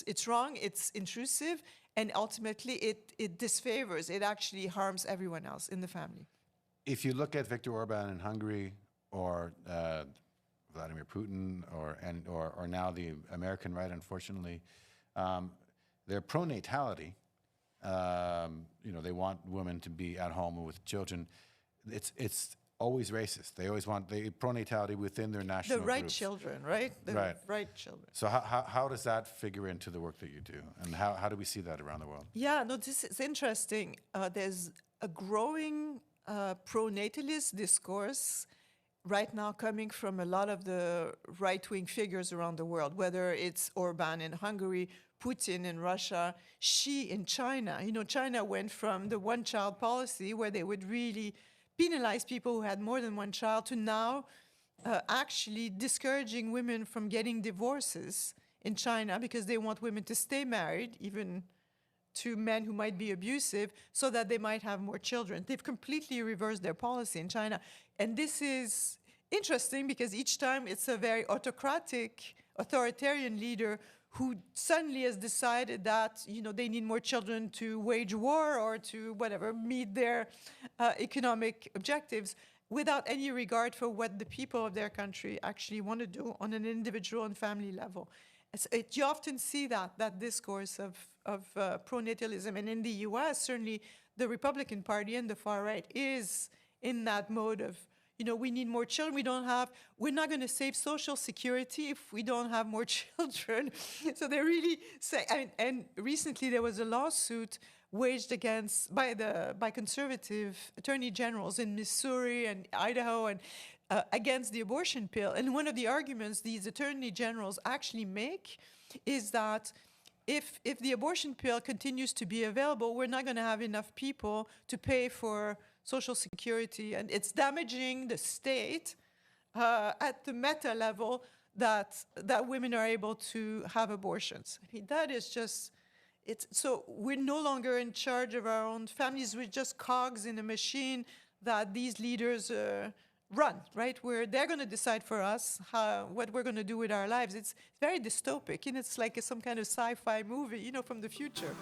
it's wrong, it's intrusive, and ultimately it disfavors, it actually harms everyone else in the family. If you look at Viktor Orban in Hungary, or Vladimir Putin, or now the American right, unfortunately, they're pro-natality. They want women to be at home with children. It's always racist. They always want the pro-natality within their national The right groups. children, right? The right children. So how does that figure into the work that you do? And how do we see that around the world? Yeah, no, this is interesting. There's a growing pro-natalist discourse right now coming from a lot of the right-wing figures around the world, whether it's Orban in Hungary, Putin in Russia, Xi in China. China went from the one-child policy where they would really penalize people who had more than one child to now actually discouraging women from getting divorces in China because they want women to stay married, even to men who might be abusive, so that they might have more children. They've completely reversed their policy in China. And this is interesting because each time it's a very autocratic, authoritarian leader who suddenly has decided that they need more children to wage war or to whatever, meet their economic objectives without any regard for what the people of their country actually want to do on an individual and family level. You often see that discourse of pronatalism. And in the US, certainly the Republican Party and the far right is in that mode of, we need more children. We're not going to save Social Security if we don't have more children. So they really say, and recently there was a lawsuit waged by conservative attorney generals in Missouri and Idaho and against the abortion pill. And one of the arguments these attorney generals actually make is that if the abortion pill continues to be available, we're not going to have enough people to pay for Social Security, and it's damaging the state at the meta level that women are able to have abortions. I mean, that is just, so we're no longer in charge of our own families. We're just cogs in a machine that these leaders run, right? Where they're going to decide for us what we're going to do with our lives. It's very dystopic, and it's like some kind of sci-fi movie, from the future.